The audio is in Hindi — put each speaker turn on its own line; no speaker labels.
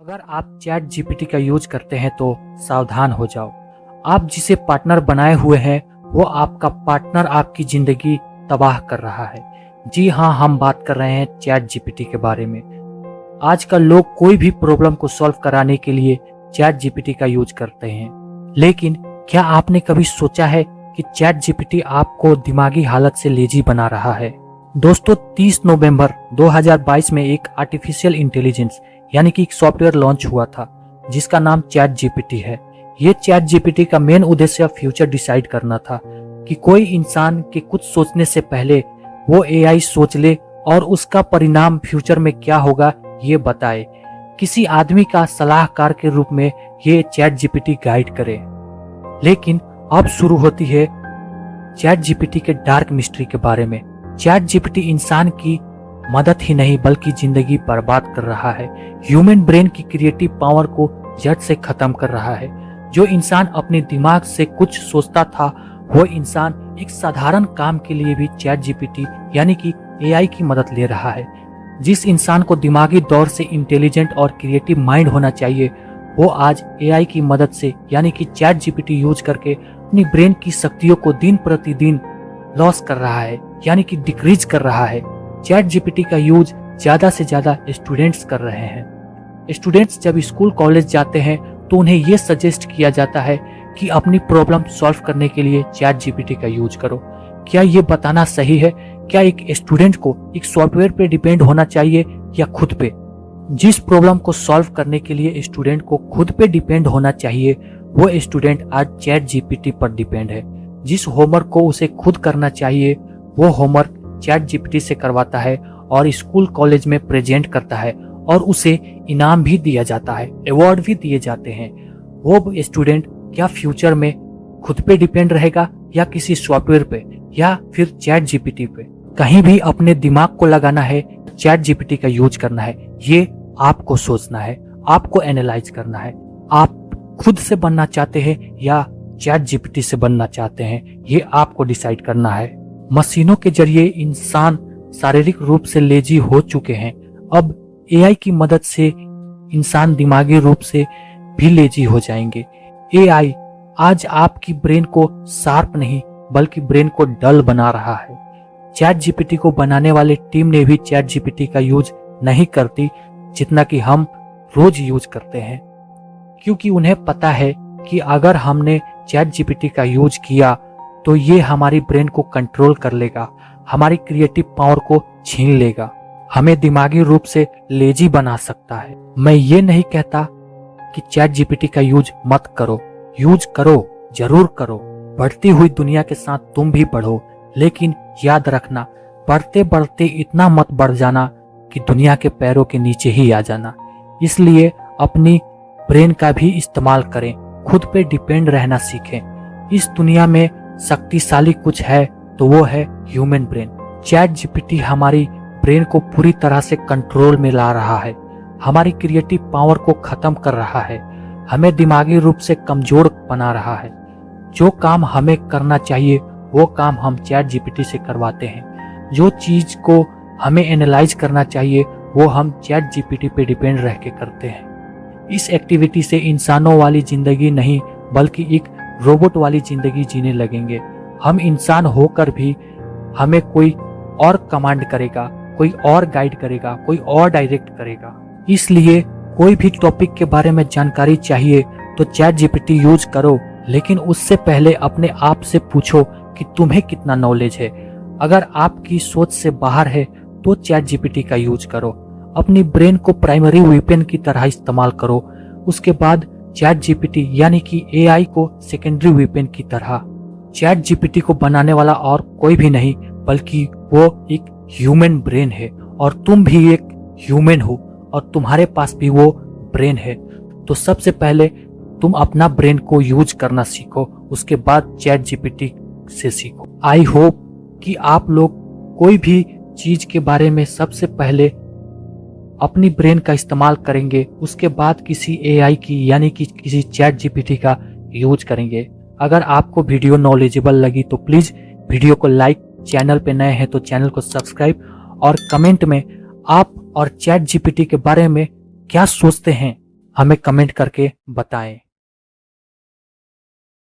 अगर आप चैट जीपीटी का यूज करते हैं तो सावधान हो जाओ। आप जिसे पार्टनर बनाए हुए हैं वो आपका पार्टनर आपकी जिंदगी तबाह कर रहा है। जी हाँ, हम बात कर रहे हैं चैट जीपीटी के बारे में। आजकल लोग कोई भी प्रॉब्लम को सॉल्व कराने के लिए चैट जीपीटी का यूज करते हैं, लेकिन क्या आपने कभी सोचा है कि चैट जीपीटी आपको दिमागी हालत से लेजी बना रहा है? दोस्तों, 30 नवंबर 2022 में एक आर्टिफिशियल इंटेलिजेंस यानी कि एक सॉफ्टवेयर लॉन्च हुआ था जिसका नाम चैट जीपीटी है। ये चैट जीपीटी का मेन उद्देश्य फ्यूचर डिसाइड करना था कि कोई इंसान के कुछ सोचने से पहले वो एआई सोच ले और उसका परिणाम फ्यूचर में क्या होगा ये बताए। किसी आदमी का सलाहकार के रूप में ये चैट जीपीटी गाइड करे। लेकिन अब शुरू होती है चैट जीपीटी के डार्क मिस्ट्री के बारे में। चैट जीपीटी इंसान की मदद ही नहीं बल्कि जिंदगी बर्बाद कर रहा है। ह्यूमन ब्रेन की क्रिएटिव पावर को जड़ से खत्म कर रहा है। जो इंसान अपने दिमाग से कुछ सोचता था वो इंसान एक साधारण काम के लिए भी चैट जीपीटी यानी कि एआई की मदद ले रहा है। जिस इंसान को दिमागी दौर से इंटेलिजेंट और क्रिएटिव माइंड होना चाहिए वो आज एआई की मदद से यानी कि चैट जीपीटी यूज करके अपनी ब्रेन की शक्तियों को दिन प्रतिदिन लॉस कर रहा है यानी कि डिक्रीज कर रहा है। चैट जीपीटी का यूज ज्यादा से ज्यादा स्टूडेंट्स कर रहे हैं। स्टूडेंट्स जब स्कूल कॉलेज जाते हैं तो उन्हें यह सजेस्ट किया जाता है कि अपनी प्रॉब्लम सॉल्व करने के लिए चैट जीपीटी का यूज करो। क्या ये बताना सही है? क्या एक स्टूडेंट को एक सॉफ्टवेयर पे डिपेंड होना चाहिए या खुद पे? जिस प्रॉब्लम को सॉल्व करने के लिए स्टूडेंट को खुद पे डिपेंड होना चाहिए वो स्टूडेंट आज चैट जीपीटी पर डिपेंड है। जिस होमवर्क को उसे खुद करना चाहिए वो होमवर्क चैट जीपीटी से करवाता है और स्कूल कॉलेज में प्रेजेंट करता है और उसे इनाम भी दिया जाता है, अवार्ड भी दिए जाते हैं। वो स्टूडेंट क्या फ्यूचर में खुद पे डिपेंड रहेगा या किसी सॉफ्टवेयर पे या फिर चैट जीपीटी पे? कहीं भी अपने दिमाग को लगाना है, चैट जीपीटी का यूज करना है, ये आपको सोचना है, आपको एनालाइज करना है। आप खुद से बनना चाहते हैं या चैट जीपीटी से बनना चाहते हैं, ये आपको डिसाइड करना है। मशीनों के जरिए इंसान शारीरिक रूप से लेजी हो चुके हैं। अब एआई की मदद से इंसान दिमागी रूप से भी लेजी हो जाएंगे। एआई आज आपकी ब्रेन को शार्प नहीं बल्कि ब्रेन को डल बना रहा है। चैट जीपीटी को बनाने वाले टीम ने भी चैट जीपीटी का यूज नहीं करती जितना कि हम रोज यूज करते हैं, क्योंकि उन्हें पता है कि अगर हमने चैट जीपीटी का यूज किया तो ये हमारी ब्रेन को कंट्रोल कर लेगा, हमारी क्रिएटिव पावर को छीन लेगा, हमें दिमागी रूप से लेजी बना सकता है। मैं ये नहीं कहता कि चैट जीपीटी का यूज मत करो, यूज करो, जरूर करो। बढ़ती हुई दुनिया के साथ तुम भी बढ़ो, लेकिन याद रखना बढ़ते बढ़ते इतना मत बढ़ जाना कि दुनिया के पैरों के नीचे ही आ जाना। इसलिए अपनी ब्रेन का भी इस्तेमाल करें, खुद पे डिपेंड रहना सीखें। इस दुनिया में शक्तिशाली कुछ है तो वो है ह्यूमन ब्रेन। चैट जीपीटी हमारी ब्रेन को पूरी तरह से कंट्रोल में ला रहा है, हमारी क्रिएटिव पावर को खत्म कर रहा है, हमें दिमागी रूप से कमजोर बना रहा है। जो काम हमें करना चाहिए वो काम हम चैट जीपीटी से करवाते हैं। जो चीज को हमें एनालाइज करना चाहिए वो हम चैट जीपीटी पे डिपेंड रह के करते हैं। इस एक्टिविटी से इंसानों वाली जिंदगी नहीं बल्कि एक रोबोट वाली जिंदगी जीने लगेंगे। हम इंसान होकर भी हमें कोई और कमांड करेगा, कोई और गाइड करेगा, कोई और डायरेक्ट करेगा। इसलिए कोई भी टॉपिक के बारे में जानकारी चाहिए तो चैट जीपीटी यूज करो, लेकिन उससे पहले अपने आप से पूछो कि तुम्हें कितना नॉलेज है। अगर आपकी सोच से बाहर है तो चैट जीपीटी का यूज करो। अपनी ब्रेन को प्राइमरी वेपन की तरह इस्तेमाल करो, उसके बाद चैट जीपीटी यानी कि एआई को सेकेंडरी वेपन की तरह। चैट जीपीटी को बनाने वाला और कोई भी नहीं बल्कि वो एक ह्यूमन ब्रेन है और तुम भी एक ह्यूमन हो और तुम्हारे पास भी वो ब्रेन है। तो सबसे पहले तुम अपना ब्रेन को यूज करना सीखो, उसके बाद चैट जीपीटी से सीखो। आई होप कि आप लोग कोई भी चीज के बारे में सबसे पहले अपनी ब्रेन का इस्तेमाल करेंगे, उसके बाद किसी एआई की यानी कि किसी चैट जीपीटी का यूज करेंगे। अगर आपको वीडियो नॉलेजेबल लगी तो प्लीज वीडियो को लाइक, चैनल पे नए हैं तो चैनल को सब्सक्राइब और कमेंट में आप और चैट जीपीटी के बारे में क्या सोचते हैं हमें कमेंट करके बताएं।